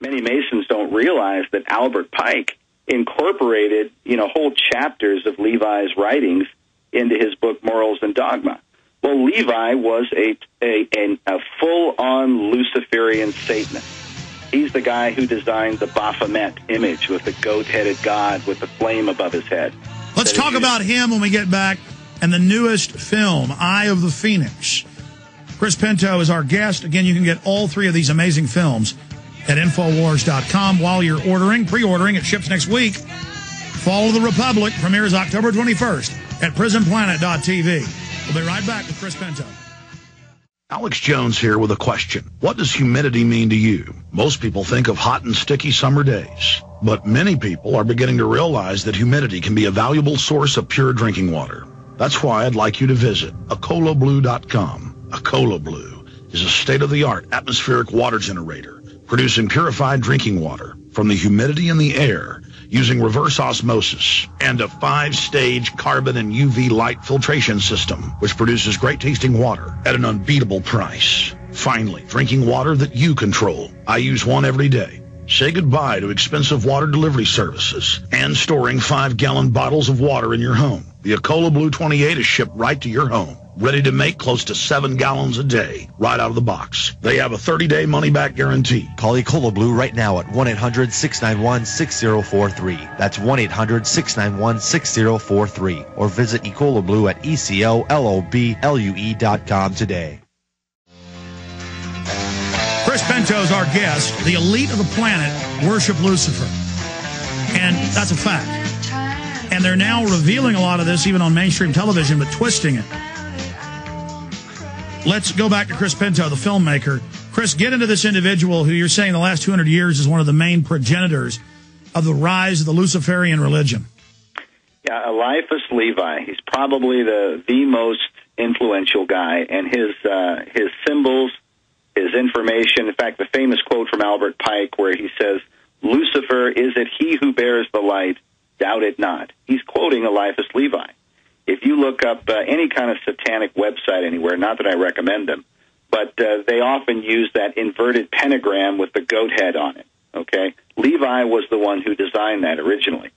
many Masons don't realize that Albert Pike incorporated, whole chapters of Levi's writings into his book Morals and Dogma. Well, Levi was a full-on Luciferian Satanist. He's the guy who designed the Baphomet image with the goat-headed god with the flame above his head. Let's talk about him when we get back and the newest film, Eye of the Phoenix. Chris Pinto is our guest. Again, you can get all three of these amazing films at Infowars.com while you're pre-ordering. It ships next week. Fall of the Republic premieres October 21st at PrisonPlanet.tv. We'll be right back with Chris Pinto. Alex Jones here with a question. What does humidity mean to you? Most people think of hot and sticky summer days, but many people are beginning to realize that humidity can be a valuable source of pure drinking water. That's why I'd like you to visit AcolaBlue.com. Acola Blue is a state-of-the-art atmospheric water generator, producing purified drinking water from the humidity in the air using reverse osmosis and a 5-stage carbon and UV light filtration system, which produces great-tasting water at an unbeatable price. Finally, drinking water that you control. I use one every day. Say goodbye to expensive water delivery services and storing 5-gallon bottles of water in your home. The Acola Blue 28 is shipped right to your home, ready to make close to 7 gallons a day, right out of the box. They have a 30-day money-back guarantee. Call Acola Blue right now at 1-800-691-6043. That's 1-800-691-6043. Or visit Acola Blue at ECOLOBLUE.com today. Chris Pinto is our guest. The elite of the planet worship Lucifer. And that's a fact. And they're now revealing a lot of this even on mainstream television, but twisting it. Let's go back to Chris Pinto, the filmmaker. Chris, get into this individual who you're saying the last 200 years is one of the main progenitors of the rise of the Luciferian religion. Yeah, Eliphas Levi. He's probably the most influential guy, and his symbols, his information. In fact, the famous quote from Albert Pike where he says, "Lucifer, is it he who bears the light? Doubt it not." He's quoting Eliphas Levi. If you look up any kind of satanic website anywhere, not that I recommend them, but they often use that inverted pentagram with the goat head on it, okay? Levi was the one who designed that originally.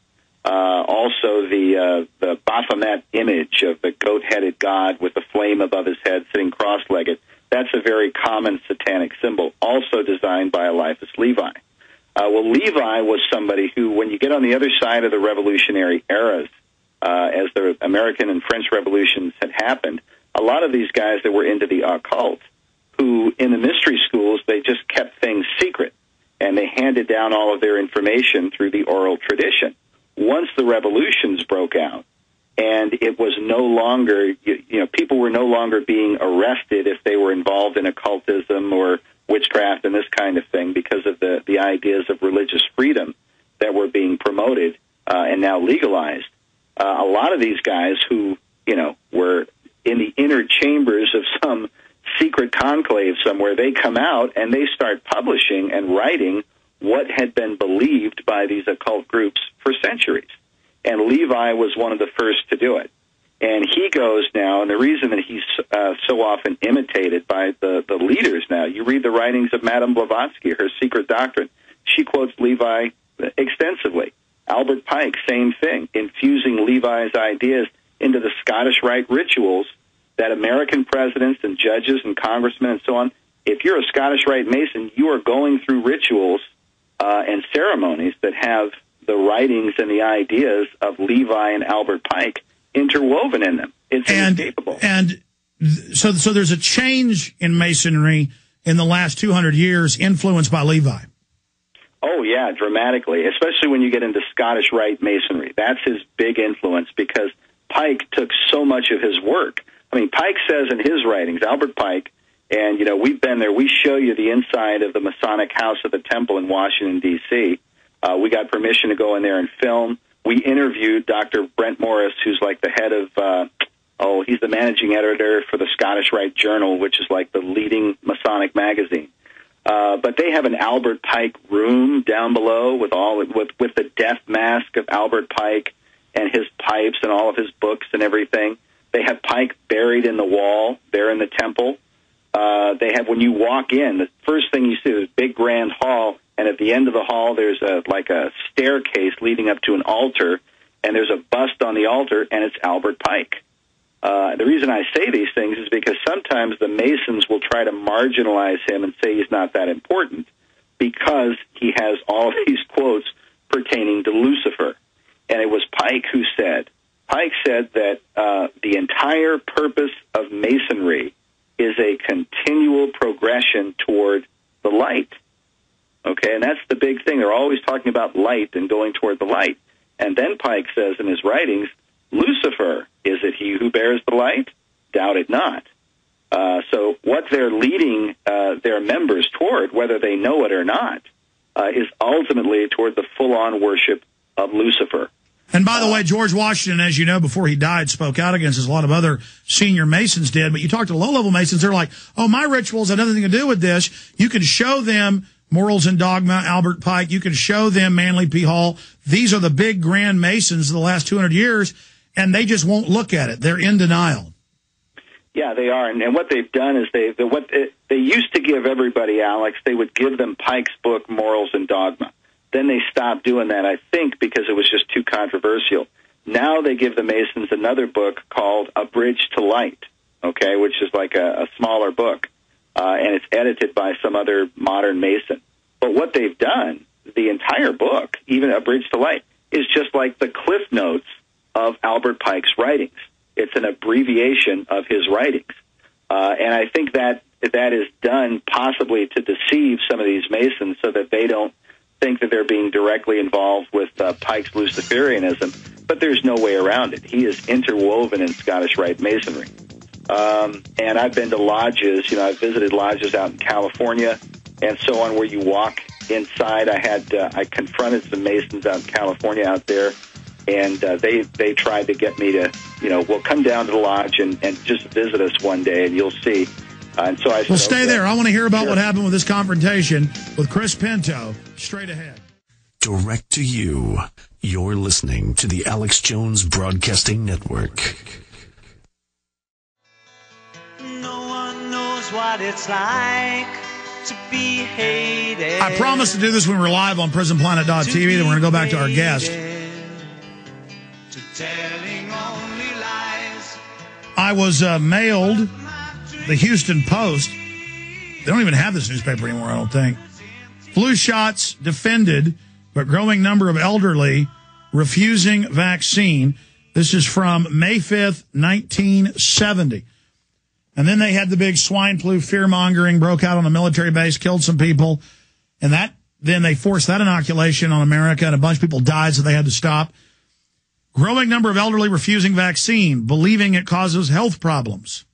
Also, the Baphomet image of the goat-headed god with the flame above his head sitting cross-legged, that's a very common satanic symbol, also designed by Eliphas Levi. Well, Levi was somebody who, when you get on the other side of the revolutionary eras, as the American and French revolutions had happened, a lot of these guys that were into the occult, who in the mystery schools, they just kept things secret, and they handed down all of their information through the oral tradition. Once the revolutions broke out, and it was no longer, people were no longer being arrested if they were involved in occultism or witchcraft and this kind of thing because of the ideas of religious freedom that were being promoted and now legalized. A lot of these guys who, were in the inner chambers of some secret conclave somewhere, they come out and they start publishing and writing what had been believed by these occult groups for centuries. And Levi was one of the first to do it. And he goes now, and the reason that he's so often imitated by the leaders now, you read the writings of Madame Blavatsky, her Secret Doctrine. She quotes Levi extensively. Albert Pike, same thing, infusing Levi's ideas into the Scottish Rite rituals that American presidents and judges and congressmen and so on, if you're a Scottish Rite Mason, you are going through rituals and ceremonies that have the writings and the ideas of Levi and Albert Pike interwoven in them. It's inescapable. And so there's a change in Masonry in the last 200 years influenced by Levi. Oh, yeah, dramatically, especially when you get into Scottish Rite Masonry. That's his big influence because Pike took so much of his work. I mean, Pike says in his writings, Albert Pike, and, we've been there. We show you the inside of the Masonic House of the Temple in Washington, D.C. We got permission to go in there and film. We interviewed Dr. Brent Morris, who's like the head of, he's the managing editor for the Scottish Rite Journal, which is like the leading Masonic magazine. But they have an Albert Pike room down below with the death mask of Albert Pike and his pipes and all of his books and everything. They have Pike buried in the wall there in the temple. They have, when you walk in, the first thing you see is a big grand hall, and at the end of the hall there's a staircase leading up to an altar, and there's a bust on the altar, and it's Albert Pike. The reason I say these things is because sometimes the Masons will try to marginalize him and say he's not that important because he has all of these quotes pertaining to Lucifer. And it was Pike who said that the entire purpose of Masonry is a continual progression toward the light. Okay, and that's the big thing. They're always talking about light and going toward the light. And then Pike says in his writings, Lucifer, is it he who bears the light? Doubt it not. So what they're leading their members toward, whether they know it or not, is ultimately toward the full-on worship of Lucifer. And by the way, George Washington, as you know, before he died, spoke out against as a lot of other senior Masons did. But you talk to low-level Masons, they're like, oh, my rituals have nothing to do with this. You can show them Morals and Dogma, Albert Pike. You can show them Manly P. Hall. These are the big grand Masons of the last 200 years, and they just won't look at it. They're in denial. Yeah, they are. And what they've done is they used to give everybody, Alex, they would give them Pike's book, Morals and Dogma. Then they stopped doing that, I think, because it was just too controversial. Now they give the Masons another book called A Bridge to Light, okay, which is like a smaller book, and it's edited by some other modern Mason. But what they've done, the entire book, even A Bridge to Light, is just like the Cliff Notes of Albert Pike's writings. It's an abbreviation of his writings. And I think that is done possibly to deceive some of these Masons so that they don't think that they're being directly involved with Pike's Luciferianism, but there's no way around it. He is interwoven in Scottish Rite Masonry. And I've been to lodges, I've visited lodges out in California and so on where you walk inside. I confronted some Masons out in California out there, and they tried to get me to, well, come down to the lodge and just visit us one day and you'll see. And so I said, well, stay there. I want to hear about what happened with this confrontation with Chris Pinto. Straight ahead. Direct to you. You're listening to the Alex Jones Broadcasting Network. No one knows what it's like to be hated. I promised to do this when we're live on PrisonPlanet.tv. Then we're going to go back to our guest. To telling only lies. I was mailed the Houston Post. They don't even have this newspaper anymore, I don't think. Flu shots defended, but growing number of elderly refusing vaccine. This is from May 5th, 1970. And then they had the big swine flu fear-mongering, broke out on a military base, killed some people. And then they forced that inoculation on America, and a bunch of people died, so they had to stop. Growing number of elderly refusing vaccine, believing it causes health problems.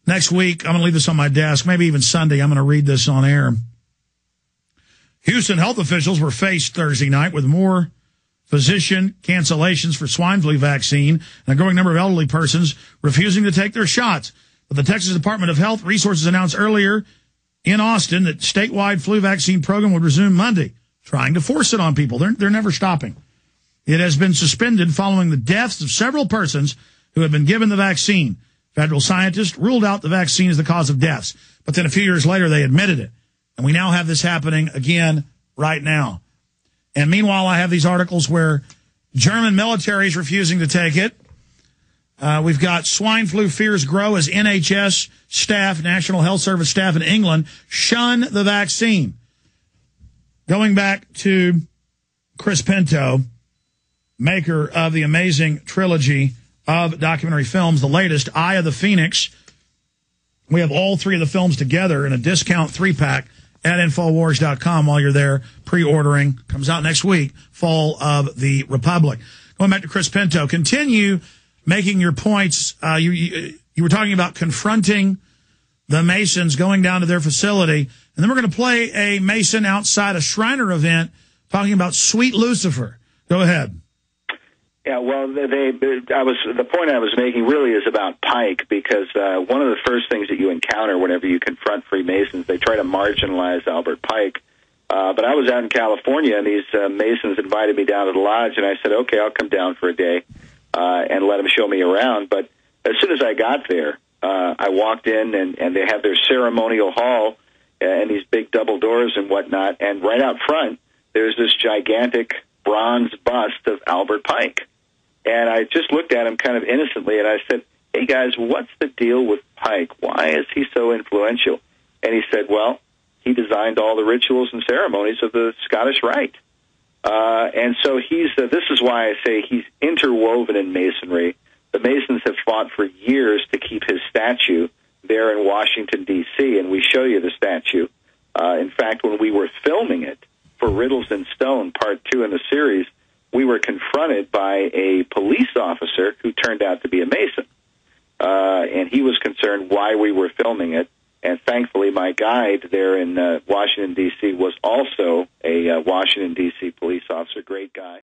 Next week, I'm going to leave this on my desk. Maybe even Sunday, I'm going to read this on air. Houston health officials were faced Thursday night with more physician cancellations for swine flu vaccine and a growing number of elderly persons refusing to take their shots. But the Texas Department of Health Resources announced earlier in Austin that statewide flu vaccine program would resume Monday, trying to force it on people. They're never stopping. It has been suspended following the deaths of several persons who have been given the vaccine. Federal scientists ruled out the vaccine as the cause of deaths, but then a few years later they admitted it. And we now have this happening again right now. And meanwhile, I have these articles where German military is refusing to take it. We've got swine flu fears grow as NHS staff, National Health Service staff in England shun the vaccine. Going back to Chris Pinto, maker of the amazing trilogy of documentary films, the latest, Eye of the Phoenix. We have all three of the films together in a discount 3-pack at Infowars.com while you're there pre-ordering. Comes out next week, Fall of the Republic. Going back to Chris Pinto, continue making your points. You were talking about confronting the Masons, going down to their facility, and then we're going to play a Mason outside a Shriner event talking about Sweet Lucifer. Go ahead. Yeah, well, the point I was making really is about Pike, because one of the first things that you encounter whenever you confront Freemasons, they try to marginalize Albert Pike. But I was out in California, and these Masons invited me down to the lodge, and I said, okay, I'll come down for a day and let them show me around. But as soon as I got there, I walked in, and they have their ceremonial hall and these big double doors and whatnot, and right out front, there's this gigantic bronze bust of Albert Pike. And I just looked at him kind of innocently, and I said, hey, guys, what's the deal with Pike? Why is he so influential? And he said, well, he designed all the rituals and ceremonies of the Scottish Rite. And so this is why I say he's interwoven in Masonry. The Masons have fought for years to keep his statue there in Washington, D.C., and we show you the statue. In fact, when we were filming it for Riddles in Stone, Part 2 in the series, we were confronted by a police officer who turned out to be a Mason. And he was concerned why we were filming it. And thankfully, my guide there in Washington, D.C. was also a Washington, D.C. police officer, great guy.